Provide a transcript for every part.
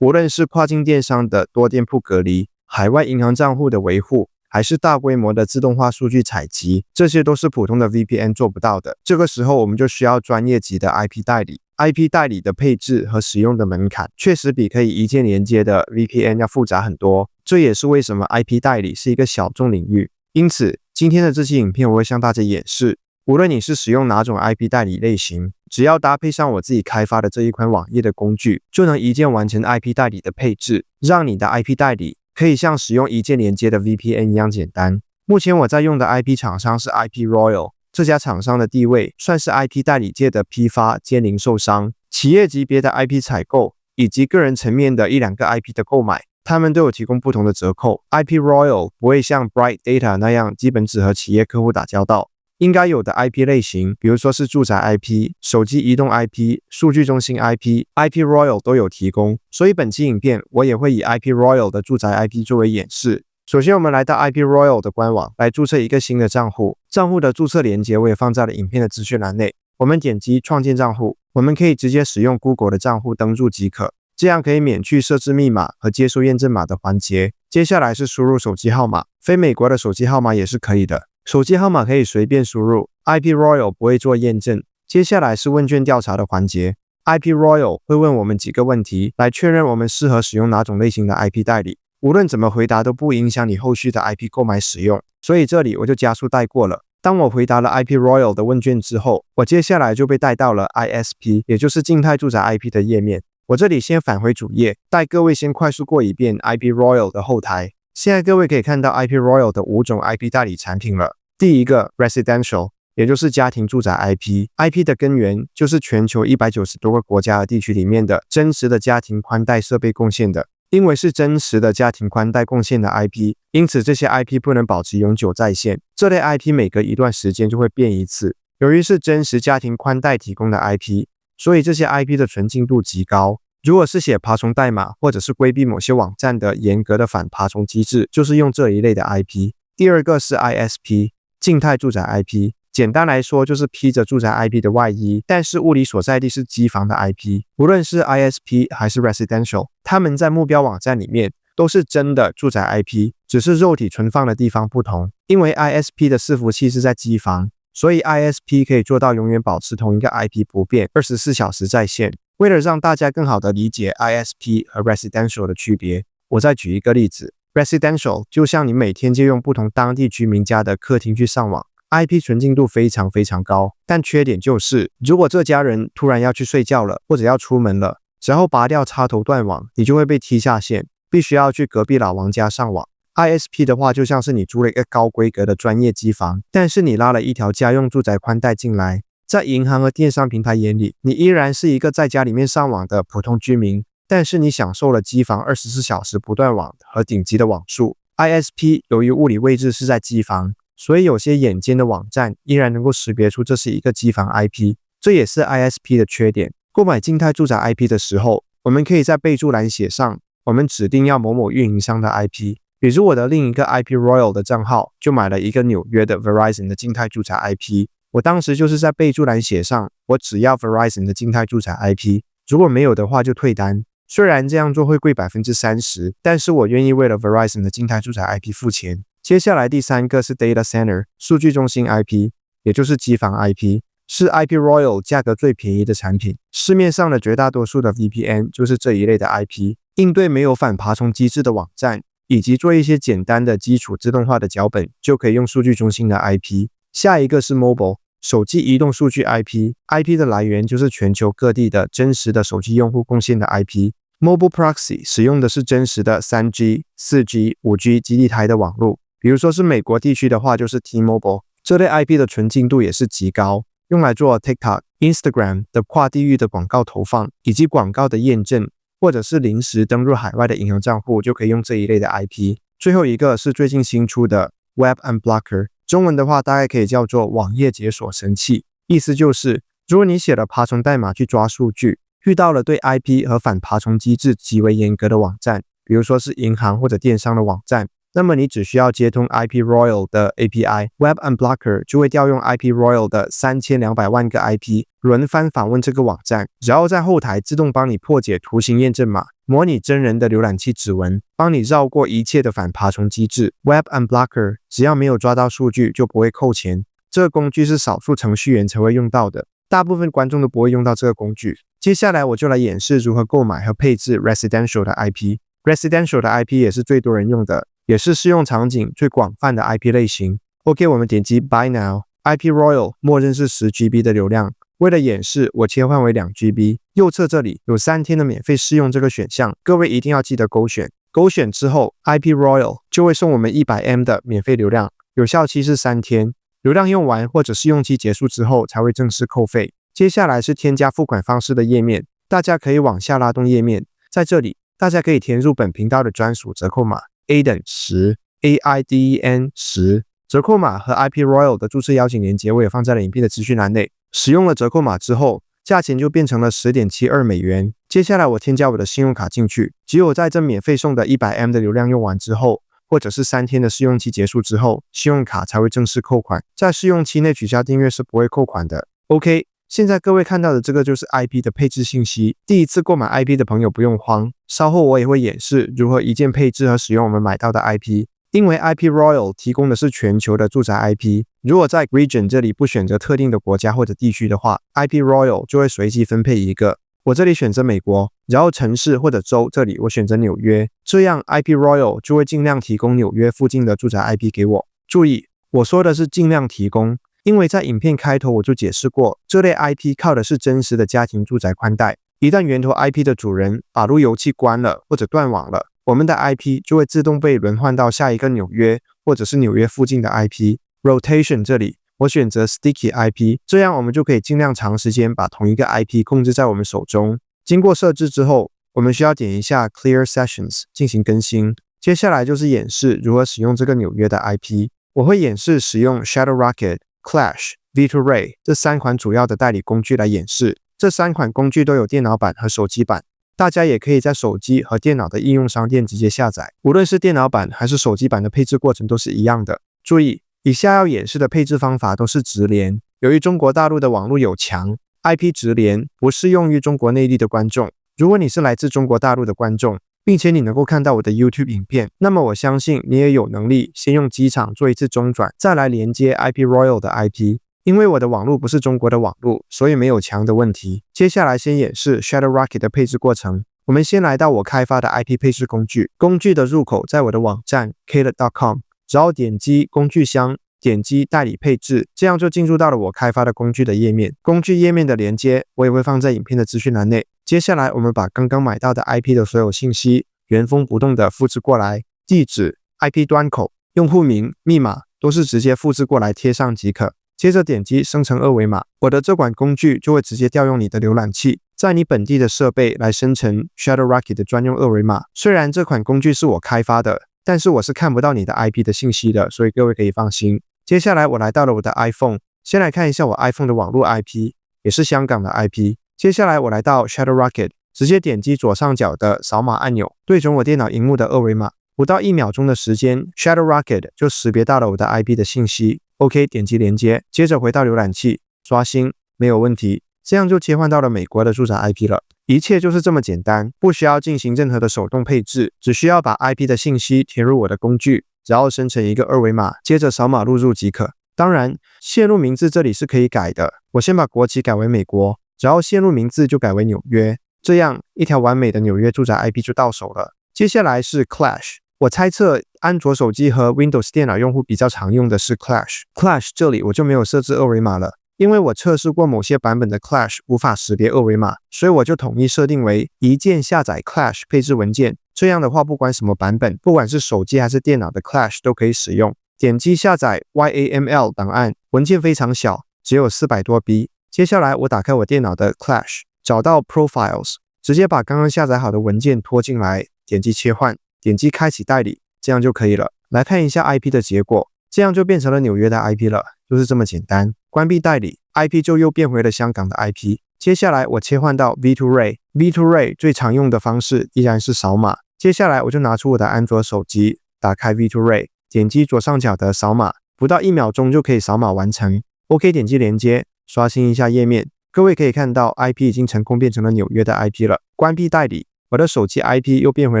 无论是跨境电商的多店铺隔离、海外银行账户的维护，还是大规模的自动化数据采集，这些都是普通的 VPN 做不到的。这个时候我们就需要专业级的 IP 代理。IP 代理的配置和使用的门槛确实比可以一键连接的 VPN 要复杂很多，这也是为什么 IP 代理是一个小众领域。因此，今天的这期影片我会向大家演示，无论你是使用哪种 IP 代理类型，只要搭配上我自己开发的这一款网页的工具，就能一键完成 IP 代理的配置，让你的 IP 代理可以像使用一键连接的 VPN 一样简单。目前我在用的 IP 厂商是 IP Royal， 这家厂商的地位算是 IP 代理界的批发兼零售商，企业级别的 IP 采购以及个人层面的1-2个 IP 的购买，他们都有提供不同的折扣。IP Royal 不会像 Bright Data 那样基本只和企业客户打交道，应该有的 IP 类型，比如说是住宅 IP、手机移动 IP、数据中心 IP，IP Royal 都有提供。所以本期影片我也会以 IP Royal 的住宅 IP 作为演示。首先我们来到 IP Royal 的官网，来注册一个新的账户。账户的注册连结我也放在了影片的资讯栏内。我们点击创建账户，我们可以直接使用 Google 的账户登录即可，这样可以免去设置密码和接收验证码的环节。接下来是输入手机号码，非美国的手机号码也是可以的。手机号码可以随便输入 ，IP Royal 不会做验证。接下来是问卷调查的环节 ，IP Royal 会问我们几个问题，来确认我们适合使用哪种类型的 IP 代理。无论怎么回答都不影响你后续的 IP 购买使用，所以这里我就加速带过了。当我回答了 IP Royal 的问卷之后，我接下来就被带到了 ISP， 也就是静态住宅 IP 的页面。我这里先返回主页，带各位先快速过一遍 IP Royal 的后台。现在各位可以看到 IP Royal 的5种 IP 代理产品了。第一个 Residential， 也就是家庭住宅 IP。IP 的根源就是全球190多个国家和地区里面的真实的家庭宽带设备贡献的。因为是真实的家庭宽带贡献的 IP， 因此这些 IP 不能保持永久在线，这类 IP 每隔一段时间就会变一次。由于是真实家庭宽带提供的 IP， 所以这些 IP 的纯净度极高。如果是写爬虫代码或者是规避某些网站的严格的反爬虫机制，就是用这一类的 IP。第二个是 ISP， 静态住宅 IP。简单来说就是披着住宅 IP 的外衣，但是物理所在地是机房的 IP。无论是 ISP 还是 Residential， 他们在目标网站里面都是真的住宅 IP， 只是肉体存放的地方不同。因为 ISP 的伺服器是在机房，所以 ISP 可以做到永远保持同一个 IP 不变，24小时在线。为了让大家更好的理解 ISP 和 Residential 的区别，我再举一个例子。Residential 就像你每天借用不同当地居民家的客厅去上网，IP 纯净度非常高，但缺点就是如果这家人突然要去睡觉了，或者要出门了，只要拔掉插头断网，你就会被踢下线，必须要去隔壁老王家上网。ISP 的话就像是你租了一个高规格的专业机房，但是你拉了一条家用住宅宽带进来，在银行和电商平台眼里，你依然是一个在家里面上网的普通居民，但是你享受了机房24小时不断网和顶级的网速。ISP 由于物理位置是在机房，所以有些眼尖的网站依然能够识别出这是一个机房 IP， 这也是 ISP 的缺点。购买静态住宅 IP 的时候，我们可以在备注栏写上我们指定要某某运营商的 IP， 比如我的另一个 IP Royal 的账号就买了一个纽约的 Verizon 的静态住宅 IP， 我当时就是在备注栏写上我只要 Verizon 的静态住宅 IP， 如果没有的话就退单。虽然这样做会贵 30%， 但是我愿意为了 Verizon 的静态住宅 IP 付钱。接下来第三个是 Data Center， 数据中心 IP， 也就是机房 IP， 是 IP Royal 价格最便宜的产品。市面上的绝大多数的 VPN 就是这一类的 IP， 应对没有反爬虫机制的网站，以及做一些简单的基础自动化的脚本，就可以用数据中心的 IP。下一个是 Mobile， 手机移动数据 IP， 的来源就是全球各地的真实的手机用户贡献的 IP。Mobile Proxy 使用的是真实的 3G、4G、5G 基地台的网络，比如说是美国地区的话就是 T-Mobile， 这类 IP 的纯净度也是极高，用来做 TikTok、Instagram 的跨地域的广告投放，以及广告的验证，或者是临时登入海外的银行账户就可以用这一类的 IP。最后一个是最近新出的 Web Unblocker， 中文的话大概可以叫做网页解锁神器，意思就是如果你写了爬虫代码去抓数据，遇到了对 IP 和反爬虫机制极为严格的网站，比如说是银行或者电商的网站，那么你只需要接通 IP Royal 的 API，Web Unblocker 就会调用 IP Royal 的3200万个 IP， 轮番访问这个网站，然后在后台自动帮你破解图形验证码，模拟真人的浏览器指纹，帮你绕过一切的反爬虫机制。Web Unblocker 只要没有抓到数据就不会扣钱。这个工具是少数程序员才会用到的，大部分观众都不会用到这个工具。接下来我就来演示如何购买和配置 Residential 的 IP。Residential 的 IP 也是最多人用的，也是适用场景最广泛的 IP 类型。OK， 我们点击 Buy Now。IP Royal 默认是10GB 的流量。为了演示，我切换为2GB。右侧这里有3天的免费试用这个选项，各位一定要记得勾选。勾选之后 ，IP Royal 就会送我们100M 的免费流量，有效期是3天。流量用完或者试用期结束之后才会正式扣费。接下来是添加付款方式的页面，大家可以往下拉动页面，在这里大家可以填入本频道的专属折扣码 A 等10 AIDEN 10。折扣码和 IP Royal 的注册邀请链接我也放在了影片的资讯栏内。使用了折扣码之后，价钱就变成了10.72美元。接下来我添加我的信用卡进去，只有在这免费送的100M 的流量用完之后，或者是3天的试用期结束之后，信用卡才会正式扣款。在试用期内取消订阅是不会扣款的。OK， 现在各位看到的这个就是 IP 的配置信息。第一次购买 IP 的朋友不用慌，稍后我也会演示如何一键配置和使用我们买到的 IP。因为 IP Royal 提供的是全球的住宅 IP， 如果在 Region 这里不选择特定的国家或者地区的话， IP Royal 就会随机分配一个。我这里选择美国，然后城市或者州这里我选择纽约，这样 IP Royal 就会尽量提供纽约附近的住宅 IP 给我。注意，我说的是尽量提供，因为在影片开头我就解释过，这类 IP 靠的是真实的家庭住宅宽带，一旦源头 IP 的主人把路由器关了或者断网了，我们的 IP 就会自动被轮换到下一个纽约或者是纽约附近的 IP。Rotation 这里我选择 Sticky IP， 这样我们就可以尽量长时间把同一个 IP 控制在我们手中。经过设置之后，我们需要点一下 Clear Sessions 进行更新。接下来就是演示如何使用这个纽约的 IP。我会演示使用 ShadowRocket、Clash、V2Ray 这3款主要的代理工具来演示。这3款工具都有电脑版和手机版。大家也可以在手机和电脑的应用商店直接下载，无论是电脑版还是手机版的配置过程都是一样的。注意，以下要演示的配置方法都是直连，由于中国大陆的网络有墙 ，IP 直连不适用于中国内地的观众。如果你是来自中国大陆的观众，并且你能够看到我的 YouTube 影片，那么我相信你也有能力先用机场做一次中转，再来连接 IP Royal 的 IP。因为我的网络不是中国的网络，所以没有墙的问题。接下来先演示 ShadowRocket 的配置过程。我们先来到我开发的 IP 配置工具，工具的入口在我的网站 Klet.com， 然后点击工具箱，点击代理配置，这样就进入到了我开发的工具的页面。工具页面的连接我也会放在影片的资讯栏内。接下来我们把刚刚买到的 IP 的所有信息原封不动的复制过来，地址、IP 端口、用户名、密码都是直接复制过来贴上即可。接着点击生成二维码，我的这款工具就会直接调用你的浏览器，在你本地的设备来生成 ShadowRocket 的专用二维码。虽然这款工具是我开发的，但是我是看不到你的 IP 的信息的，所以各位可以放心。接下来我来到了我的 iPhone， 先来看一下我 iPhone 的网络 IP， 也是香港的 IP。接下来我来到 ShadowRocket， 直接点击左上角的扫码按钮，对准我电脑荧幕的二维码，不到1秒钟的时间 ，ShadowRocket 就识别到了我的 IP 的信息。OK， 点击连接，接着回到浏览器，刷新，没有问题，这样就切换到了美国的住宅 IP 了。一切就是这么简单，不需要进行任何的手动配置，只需要把 IP 的信息填入我的工具，然后生成一个二维码，接着扫码录入即可。当然，线路名字这里是可以改的，我先把国旗改为美国，然后线路名字就改为纽约，这样一条完美的纽约住宅 IP 就到手了。接下来是 Clash。我猜测安卓手机和 Windows 电脑用户比较常用的是 Clash。Clash 这里我就没有设置二维码了，因为我测试过某些版本的 Clash 无法识别二维码，所以我就统一设定为一键下载 Clash 配置文件。这样的话，不管什么版本，不管是手机还是电脑的 Clash 都可以使用。点击下载 YAML 档案，文件非常小，只有400多 B。接下来我打开我电脑的 Clash， 找到 Profiles， 直接把刚刚下载好的文件拖进来，点击切换。点击开启代理，这样就可以了。来看一下 IP 的结果，这样就变成了纽约的 IP 了，就是这么简单。关闭代理 ，IP 就又变回了香港的 IP。接下来我切换到 V2Ray，V2Ray 最常用的方式依然是扫码。接下来我就拿出我的安卓手机，打开 V2Ray， 点击左上角的扫码，不到1秒钟就可以扫码完成。OK， 点击连接，刷新一下页面，各位可以看到 IP 已经成功变成了纽约的 IP 了。关闭代理。我的手机 IP 又变回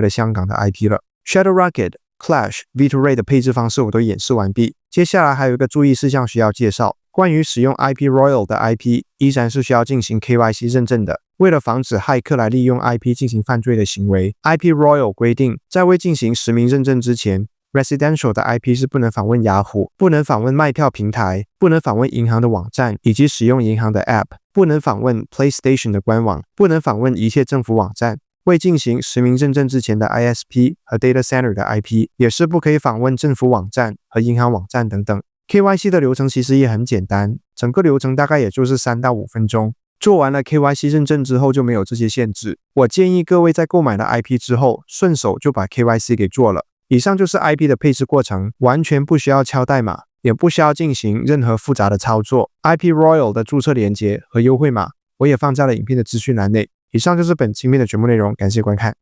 了香港的 IP 了。ShadowRocket、Clash、V2Ray 的配置方式我都演示完毕。接下来还有一个注意事项需要介绍，关于使用 IP Royal 的 IP 依然是需要进行 KYC 认证的。为了防止骇客来利用 IP 进行犯罪的行为 ，IP Royal 规定，在未进行实名认证之前 ，Residential 的 IP 是不能访问雅虎，不能访问卖票平台，不能访问银行的网站以及使用银行的 App， 不能访问 PlayStation 的官网，不能访问一切政府网站。未进行实名认证之前的 ISP 和 Data Center 的 IP 也是不可以访问政府网站和银行网站等等。KYC 的流程其实也很简单，整个流程大概也就是3到5分钟。做完了 KYC 认证之后就没有这些限制。我建议各位在购买了 IP 之后，顺手就把 KYC 给做了。以上就是 IP 的配置过程，完全不需要敲代码，也不需要进行任何复杂的操作。IP Royal 的注册连结和优惠码，我也放在了影片的资讯栏内。以上就是本期影片的全部内容，感谢观看。